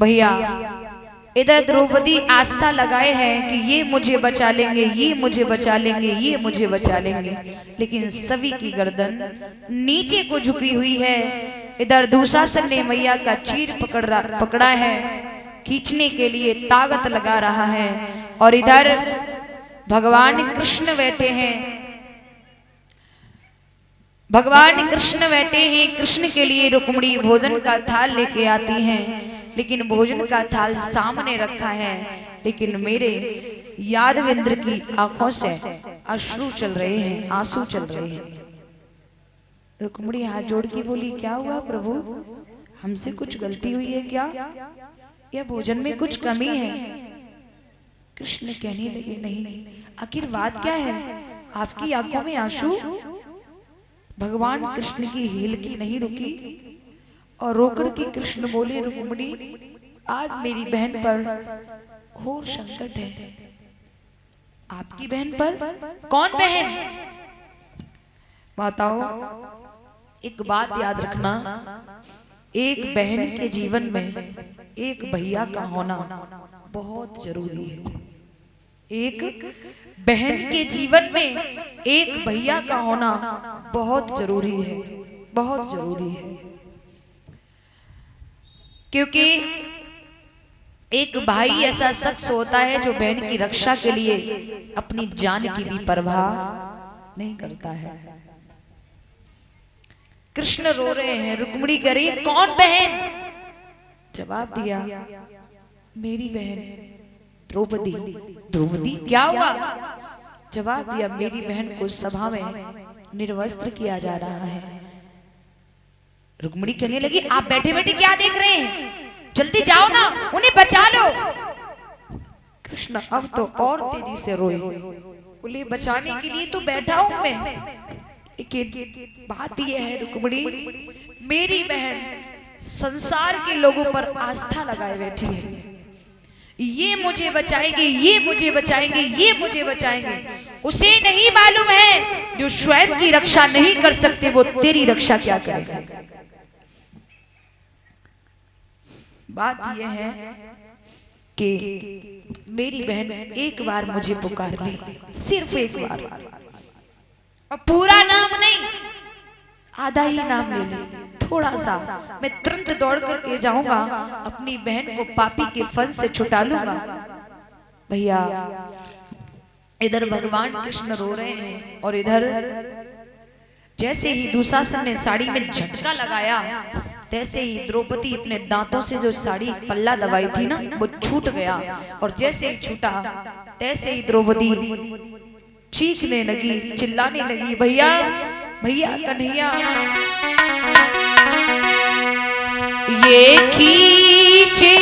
भैया इधर द्रौपदी आस्था लगाए हैं कि ये मुझे बचा लेंगे, ये मुझे बचा लेंगे, ये मुझे बचा लेंगे, लेकिन सभी की गर्दन नीचे को झुकी हुई है। इधर दुशासन ने मैया का चीर पकड़ा है, खींचने के लिए ताकत लगा रहा है। और इधर भगवान कृष्ण बैठे हैं, भगवान कृष्ण बैठे हैं। कृष्ण के लिए रुक्मिणी भोजन का थाल लेके आती हैं, लेकिन भोजन का थाल सामने रखा है, लेकिन मेरे यादवेंद्र की आंखों से अश्रु चल रहे हैं, आंसू चल रहे हैं। रुक्मिणी हाथ जोड़ के बोली, क्या हुआ प्रभु, हमसे कुछ गलती हुई है क्या, या भोजन में कुछ कमी है? कृष्ण कहने लगे, नहीं, आखिर बात क्या है, आपकी आंखों में आंसू? भगवान कृष्ण की हिलकी नहीं रुकी और रोकर के कृष्ण बोले, रुक्मिणी आज मेरी बहन पर घोर संकट है। आपकी बहन पर? कौन बहन? माताओं एक बात याद रखना, एक बहन के जीवन में एक भैया का होना बहुत जरूरी है। एक बहन के जीवन में एक भैया का होना बहुत जरूरी है, बहुत जरूरी है। क्योंकि एक भाई ऐसा शख्स होता है जो बहन की रक्षा के लिए अपनी जान की भी परवाह नहीं करता है। कृष्ण रो रहे हैं, रुक्मिणी कह रही है, कौन बहन? जवाब दिया, मेरी बहन द्रौपदी। द्रौपदी क्या हुआ? जवाब दिया, मेरी बहन को सभा में निर्वस्त्र किया जा रहा है। रुक्मिणी कहने लगी, आप बैठे बैठे क्या देख रहे हैं, जल्दी जाओ ना, उन्हें बचा लो। कृष्ण अब तो और तेजी से रोए, बोले बचाने के लिए तो बैठा हूं मैं, लेकिन बात यह है रुक्मिणी, मेरी बहन संसार के लोगों पर आस्था लगाए बैठी है, ये मुझे बचाएंगे, ये मुझे बचाएंगे, ये मुझे बचाएंगे। उसे नहीं मालूम है जो स्वयं की रक्षा नहीं कर सकते वो तेरी रक्षा क्या करेंगे। बात यह है कि मेरी बहन एक बार मुझे पुकार ली, सिर्फ एक बार, और पूरा नाम नहीं, आधा ही नाम ले ले, थोड़ा सा, मैं तुरंत दौड़ करके जाऊंगा, अपनी बहन को पापी के फन से छुटा लूंगा। भैया इधर भगवान कृष्ण रो रहे हैं और इधर जैसे ही दुशासन ने साड़ी में झटका लगाया, तैसे ही द्रौपदी अपने दांतों से जो साड़ी पल्ला दबाई थी ना, वो छूट गया, और जैसे ही छूटा तैसे ही द्रौपदी चीखने लगी, चिल्लाने लगी, भैया भैया कन्हैया। ये खींचे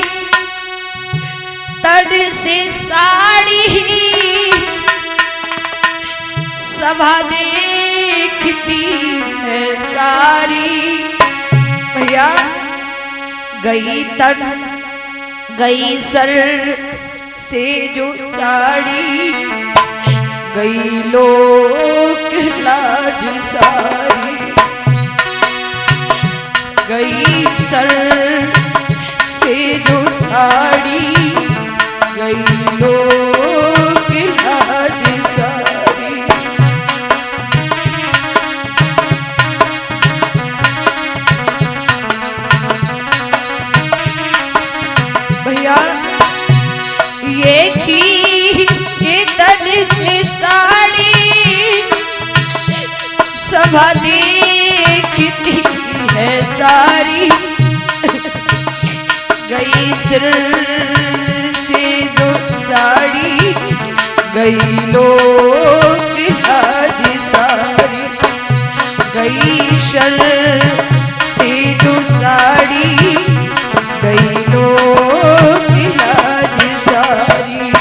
तड़ से साड़ी, सभा देखती है सारी। भैया गई तन गई सर से जो साड़ी, गई लोक लाज सारी, गई सर से जो साड़ी, गई लोक लाज सारी। भैया ये खींचे तन से साड़ी, सभा देखती है सारी, गई सिर से जो साड़ी, गई लोक लाज सारी, गई शर से जो साड़ी, गई लोक लाज सारी।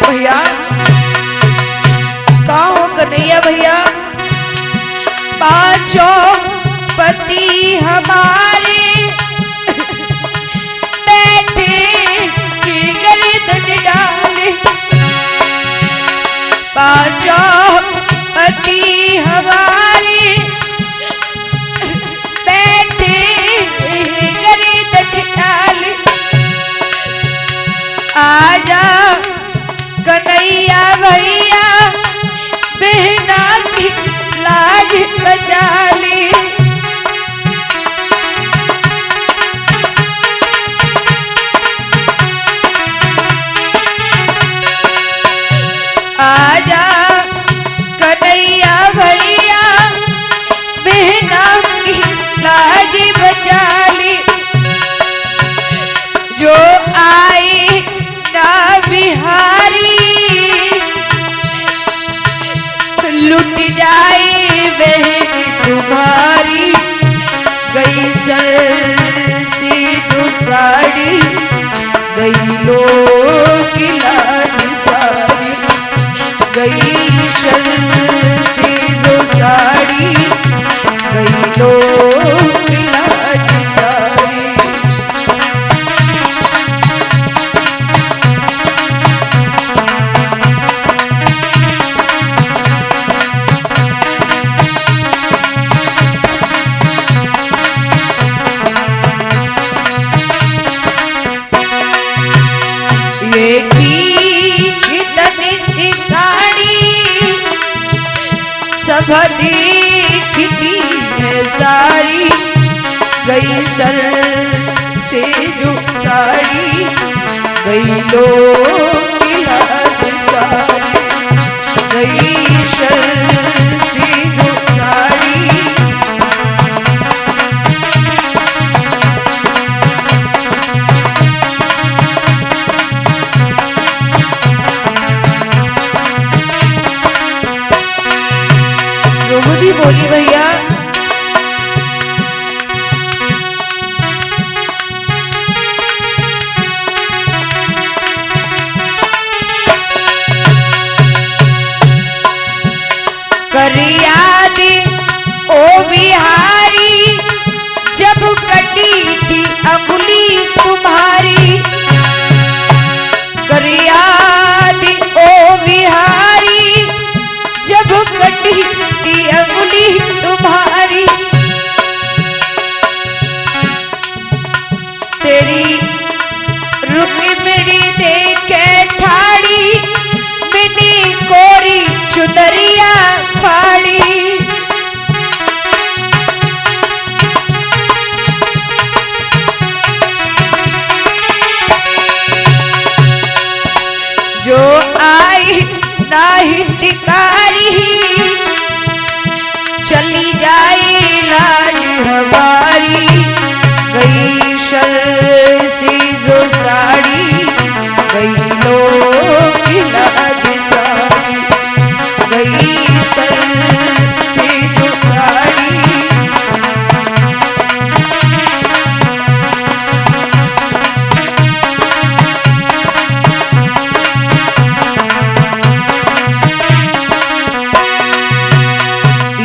भैया कहाँ हो कन्हैया भैया, पांचों पति हमारे हमारी बैठे गरीब डाल आजा कन्हैया भैया बहना की लाज बचा ली। आजा कन्हैया भैया बहना की लाज बचा ली। जो आई ना बिहारी लुट जाए बहन तुम्हारी। गई सर से दुसाड़ी गई लोग की लाज सारी। गई शर से जो साड़ी गई लोग की लाज सारी। ये सब देखती है सारी। गई सर से जो साड़ी गई लोग की लाज सारी। गई सर से जो साड़ी बोली भैया। कर याद ओ बिहारी जब कटी थी अंगुली तुम्हारी। कर याद ओ बिहारी जब कटी थी अंगुली तुम्हारी। तेरी रुक्मिणी देखे ठाड़ी मैंने कोरी चुदरिया फाड़ी। जो आई नाही टिकारी चली जाए लाज हमारी। गई शर से जो साड़ी गई लोग की लाज सारी। गई सर से जो साड़ी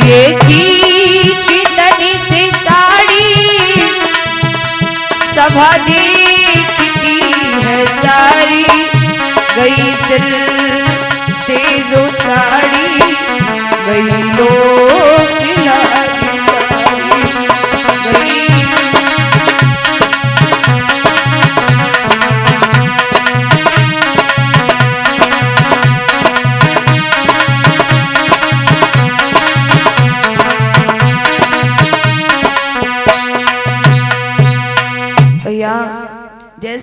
ये खींचनी से साड़ी सभा देखती है सारी। गई सिर से जो साड़ी गई लोग की लाज सारी। गई भैया जैसे